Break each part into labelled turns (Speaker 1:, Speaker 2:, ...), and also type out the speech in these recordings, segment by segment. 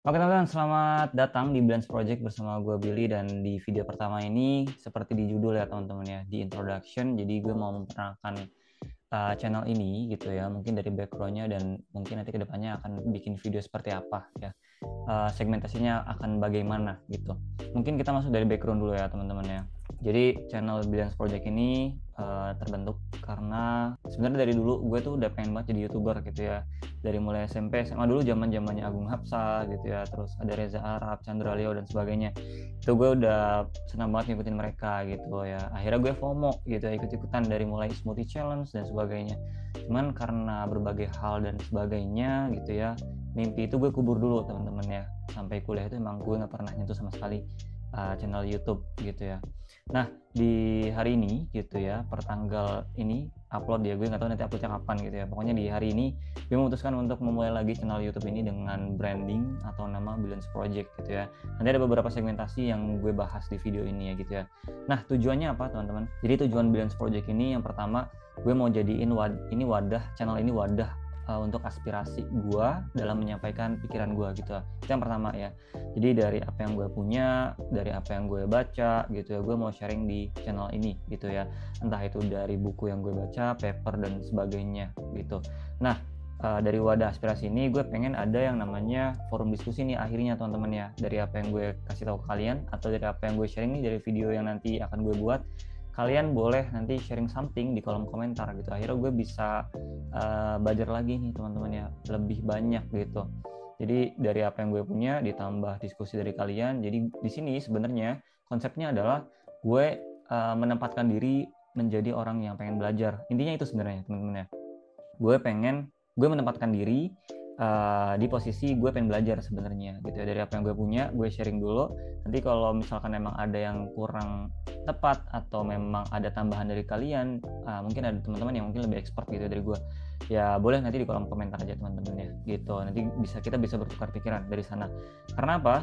Speaker 1: Oke teman-teman, selamat datang di Blends Project bersama gue Billy. Dan di video pertama ini seperti di judul ya teman-teman ya, di introduction. Jadi gue mau memperkenalkan channel ini gitu ya, mungkin dari backgroundnya dan mungkin nanti kedepannya akan bikin video seperti apa ya, segmentasinya akan bagaimana gitu. Mungkin kita masuk dari background dulu ya teman-teman ya. Jadi channel Blends Project ini terbentuk karena sebenarnya dari dulu gue tuh udah pengen banget jadi YouTuber gitu ya. Dari mulai SMP, SMA dulu zaman-zamannya Agung Hapsa gitu ya, terus ada Reza Arab, Chandra Leo dan sebagainya. Itu gue udah senang banget ngikutin mereka gitu ya. Akhirnya gue FOMO gitu ya, ikut-ikutan dari mulai smoothie challenge dan sebagainya. Cuman karena berbagai hal dan sebagainya gitu ya, mimpi itu gue kubur dulu teman-teman ya. Sampai kuliah itu emang gue nggak pernah nyentuh sama sekali channel YouTube gitu ya. Nah, di hari ini gitu ya, per tanggal ini upload ya, gue nggak tahu nanti uploadnya kapan gitu ya. Pokoknya di hari ini gue memutuskan untuk memulai lagi channel YouTube ini dengan branding atau nama Billions Project gitu ya. Nanti ada beberapa segmentasi yang gue bahas di video ini ya gitu ya. Nah, tujuannya apa teman-teman? Jadi tujuan Billions Project ini yang pertama, gue mau jadiin channel ini wadah untuk aspirasi gue dalam menyampaikan pikiran gue gitu. Itu yang pertama ya. Jadi dari apa yang gue punya, dari apa yang gue baca gitu ya, gue mau sharing di channel ini gitu ya. Entah itu dari buku yang gue baca, paper dan sebagainya gitu. Nah, dari wadah aspirasi ini gue pengen ada yang namanya forum diskusi nih akhirnya teman-teman ya. Dari apa yang gue kasih tahu ke kalian atau dari apa yang gue sharing nih dari video yang nanti akan gue buat, kalian boleh nanti sharing something di kolom komentar gitu. Akhirnya gue bisa belajar lagi nih teman-teman ya, lebih banyak gitu. Jadi dari apa yang gue punya ditambah diskusi dari kalian. Jadi di sini sebenarnya konsepnya adalah gue menempatkan diri menjadi orang yang pengen belajar. Intinya itu sebenarnya teman-teman ya. Gue menempatkan diri di posisi gue pengen belajar sebenarnya gitu ya. Dari apa yang gue punya gue sharing dulu. Nanti kalau misalkan memang ada yang kurang tepat atau memang ada tambahan dari kalian, mungkin ada teman-teman yang mungkin lebih expert gitu dari gue, ya boleh nanti di kolom komentar aja teman-teman ya gitu. Nanti kita bisa bertukar pikiran dari sana. Karena apa?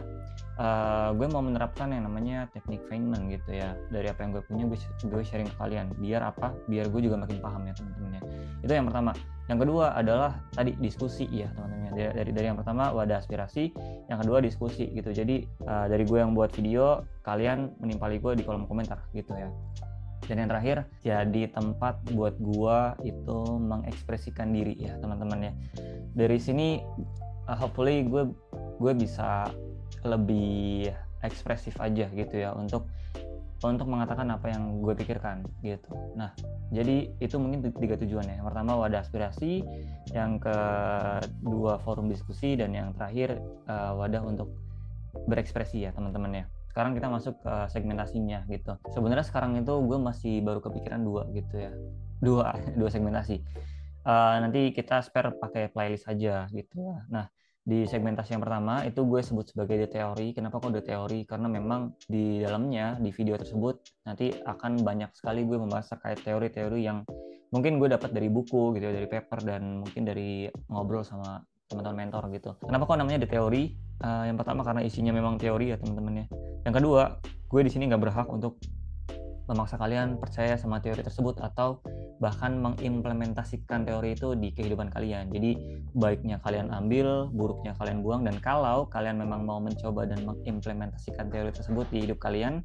Speaker 1: Gue mau menerapkan yang namanya teknik Feynman gitu ya. Dari apa yang gue punya gue sharing ke kalian. Biar apa? Biar gue juga makin paham ya teman-teman ya. Itu yang pertama. Yang kedua adalah tadi diskusi ya teman-teman. Dari yang pertama wadah aspirasi, yang kedua diskusi gitu. Jadi dari gue yang buat video, kalian menimpali gue di kolom komentar gitu ya. Dan yang terakhir, jadi tempat buat gue itu mengekspresikan diri ya teman-teman ya. Dari sini hopefully gue bisa lebih ekspresif aja gitu ya untuk mengatakan apa yang gue pikirkan gitu. Nah, jadi itu mungkin 3 tujuannya. Yang pertama wadah aspirasi, yang kedua forum diskusi, dan yang terakhir wadah untuk berekspresi ya teman-teman ya. Sekarang kita masuk ke segmentasinya gitu. Sebenarnya sekarang itu gue masih baru kepikiran 2 gitu ya. Dua segmentasi. Nanti kita spare pakai playlist aja gitu ya. Nah, di segmentasi yang pertama itu gue sebut sebagai the teori. Kenapa kok the teori? Karena memang di dalamnya, di video tersebut nanti akan banyak sekali gue membahas terkait teori-teori yang mungkin gue dapat dari buku gitu ya, dari paper dan mungkin dari ngobrol sama teman-teman mentor gitu. Kenapa kok namanya the teori? Yang pertama karena isinya memang teori ya teman-teman ya. Yang kedua, gue di sini nggak berhak untuk memaksa kalian percaya sama teori tersebut atau bahkan mengimplementasikan teori itu di kehidupan kalian. Jadi baiknya kalian ambil, buruknya kalian buang, dan kalau kalian memang mau mencoba dan mengimplementasikan teori tersebut di hidup kalian,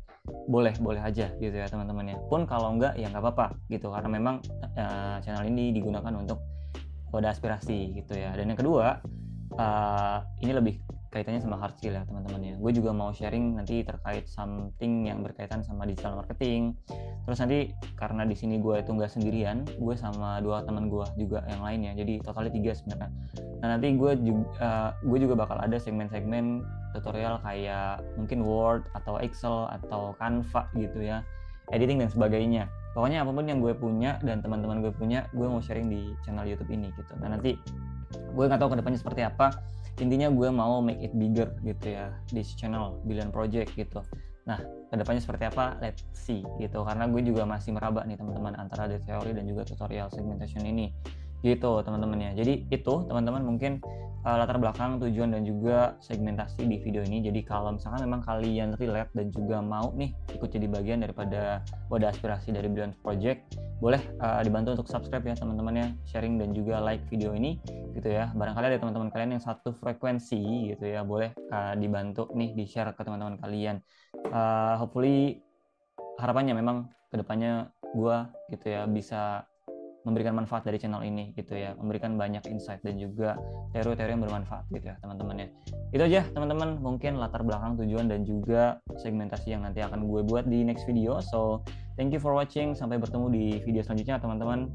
Speaker 1: boleh aja gitu ya teman-teman ya. Pun kalau enggak ya nggak apa-apa gitu, karena memang channel ini digunakan untuk wadah aspirasi gitu ya. Dan yang kedua, ini lebih kaitannya sama hard skill ya teman-teman ya. Gue juga mau sharing nanti terkait something yang berkaitan sama digital marketing. Terus nanti karena di sini gue itu nggak sendirian, gue sama 2 teman gue juga yang lainnya. Jadi totalnya 3 sebenarnya. Nah nanti gue juga bakal ada segmen-segmen tutorial kayak mungkin Word atau Excel atau Canva gitu ya, editing dan sebagainya. Pokoknya apapun yang gue punya dan teman-teman gue punya, gue mau sharing di channel YouTube ini gitu. Nah nanti gue nggak tahu kedepannya seperti apa. Intinya gue mau make it bigger gitu ya di channel Billion Project gitu. Nah kedepannya seperti apa, let's see gitu, karena gue juga masih meraba nih teman-teman antara the theory dan juga tutorial segmentation ini gitu teman-teman ya. Jadi itu teman-teman mungkin latar belakang, tujuan dan juga segmentasi di video ini. Jadi kalau misalkan memang kalian relate dan juga mau nih ikut jadi bagian daripada wadah aspirasi dari Brilliant Project, boleh dibantu untuk subscribe ya teman-teman ya, sharing dan juga like video ini gitu ya. Barangkali ada teman-teman kalian yang satu frekuensi gitu ya, boleh dibantu nih di share ke teman-teman kalian. Hopefully harapannya memang kedepannya gue gitu ya bisa memberikan manfaat dari channel ini gitu ya, memberikan banyak insight dan juga teori-teori yang bermanfaat gitu ya teman-teman ya. Itu aja teman-teman, mungkin latar belakang, tujuan dan juga segmentasi yang nanti akan gue buat di next video. So thank you for watching, sampai bertemu di video selanjutnya teman-teman.